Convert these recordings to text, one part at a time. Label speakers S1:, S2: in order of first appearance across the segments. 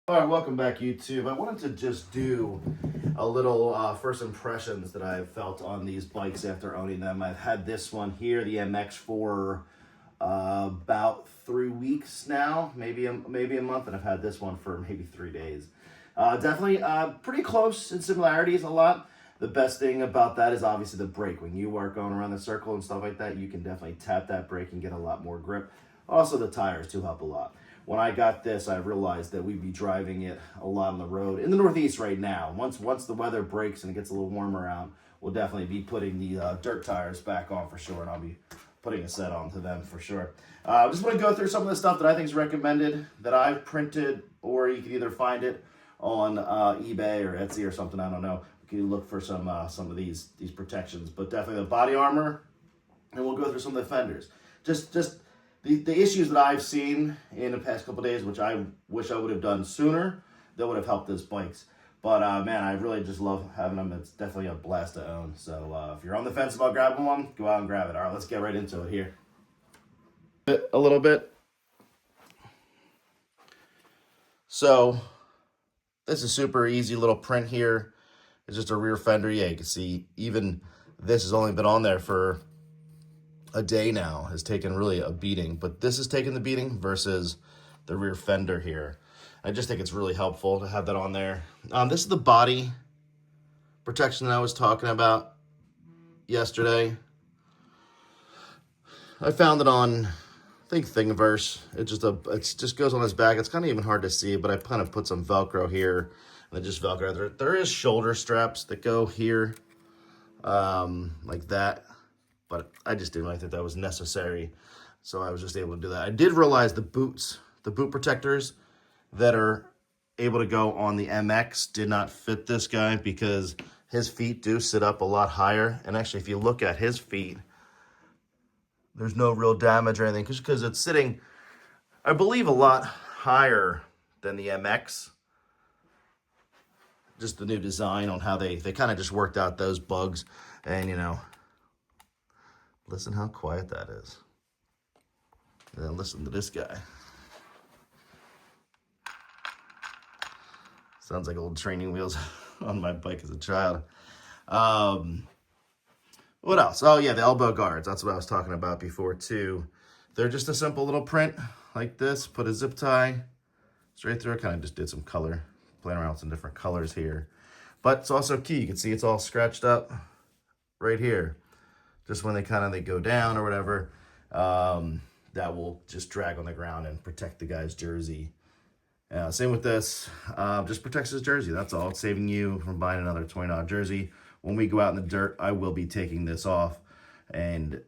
S1: All right, welcome back, YouTube. I wanted to just do a little first impressions that I've felt on these bikes after owning them. I've had this one here, the MX, for about 3 weeks now, maybe a month, and I've had this one for maybe 3 days. Definitely pretty close in similarities a lot. The best thing about that is obviously the brake. When you are going around the circle and stuff like that, you can definitely tap that brake and get a lot more grip. Also, the tires too help a lot. When I got this, I realized that we'd be driving it a lot on the road in the Northeast right now. Once the weather breaks and it gets a little warmer out, we'll definitely be putting the dirt tires back on for sure, and I'll be putting a set onto them for sure. Just want to go through some of the stuff that I think is recommended, that I've printed, or you can either find it on eBay or Etsy or something. I don't know. You can look for some of these protections, but definitely the body armor, and we'll go through some of the fenders. Just the issues that I've seen in the past couple days, which I wish I would have done sooner, that would have helped these bikes. But man, I really just love having them. It's definitely a blast to own. So if you're on the fence about grabbing one, go out and grab it. All right, let's get right into it here. A little bit. So this is super easy little print here. It's just a rear fender. Yeah, you can see even this has only been on there for a day now, has taken really a beating, but this is taking the beating versus the rear fender here. I just think it's really helpful to have that on there. This is the body protection that I was talking about yesterday. I found it on, I think, Thingiverse. It just goes on his back. It's kind of even hard to see, but I kind of put some Velcro here, and then just Velcro. There is shoulder straps that go here, like that. But I just didn't think that was necessary, so I was just able to do that. I did realize the boot protectors that are able to go on the MX did not fit this guy because his feet do sit up a lot higher. And actually, if you look at his feet, there's no real damage or anything because it's sitting, I believe, a lot higher than the MX. Just the new design on how they kind of just worked out those bugs, and listen how quiet that is. And then listen to this guy. Sounds like old training wheels on my bike as a child. What else? Oh yeah, the elbow guards. That's what I was talking about before too. They're just a simple little print like this. Put a zip tie straight through. I kind of just did some color, playing around with some different colors here. But it's also key. You can see it's all scratched up right here. Just when they go down or whatever, that will just drag on the ground and protect the guy's jersey. Same with this, just protects his jersey. That's all. It's saving you from buying another $20 jersey. When we go out in the dirt, I will be taking this off and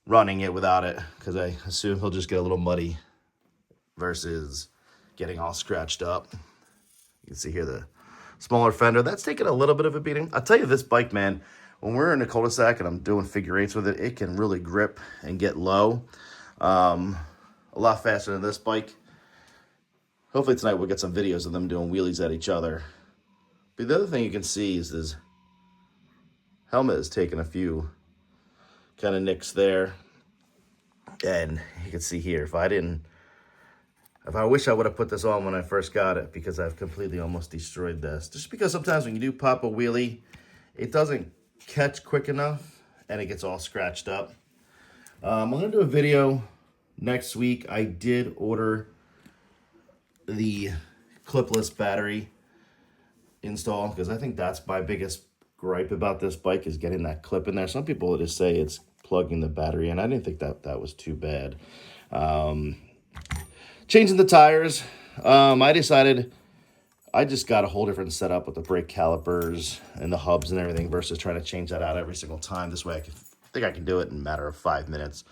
S1: running it without it because I assume he'll just get a little muddy versus getting all scratched up. You can see here the smaller fender. That's taking a little bit of a beating. I'll tell you, this bike, man, when we're in a cul-de-sac and I'm doing figure eights with it, it can really grip and get low a lot faster than this bike. Hopefully tonight we'll get some videos of them doing wheelies at each other. But the other thing you can see is this helmet is taking a few kind of nicks there. And you can see here, if I wish I would have put this on when I first got it, because I've completely almost destroyed this. Just because sometimes when you do pop a wheelie, it doesn't catch quick enough and it gets all scratched up. I'm going to do a video next week. I did order the clipless battery install because I think that's my biggest gripe about this bike, is getting that clip in there. Some people just say it's plugging the battery in. I didn't think that was too bad. Changing the tires, I decided I just got a whole different setup with the brake calipers and the hubs and everything versus trying to change that out every single time. This way I think I can do it in a matter of 5 minutes.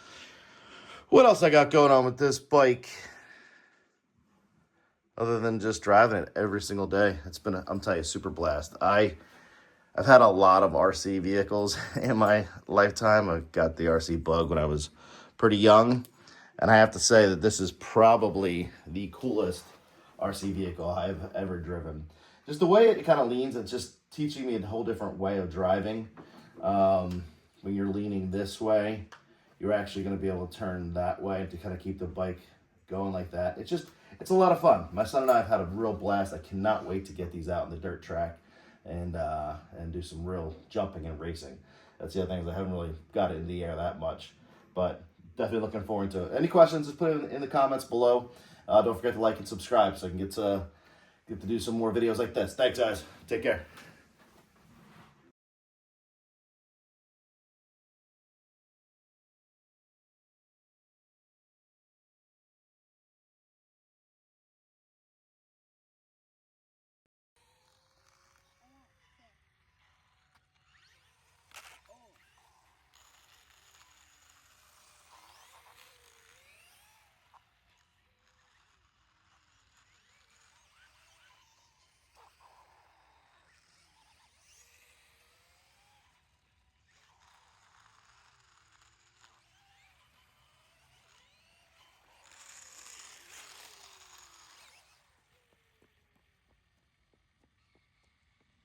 S1: What else I got going on with this bike other than just driving it every single day? It's been, I'm telling you, a super blast. I've had a lot of RC vehicles in my lifetime. I got the RC bug when I was pretty young, and I have to say that this is probably the coolest RC vehicle I've ever driven. Just the way it kind of leans, it's just teaching me a whole different way of driving. When you're leaning this way, you're actually going to be able to turn that way to kind of keep the bike going like that. It's a lot of fun. My son and I have had a real blast. I cannot wait to get these out in the dirt track and do some real jumping and racing. That's the other thing, is I haven't really got it in the air that much, but definitely looking forward to it. Any questions, just put it in the comments below. Don't forget to like and subscribe so I can get to do some more videos like this. Thanks, guys. Take care.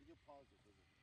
S1: You pause it,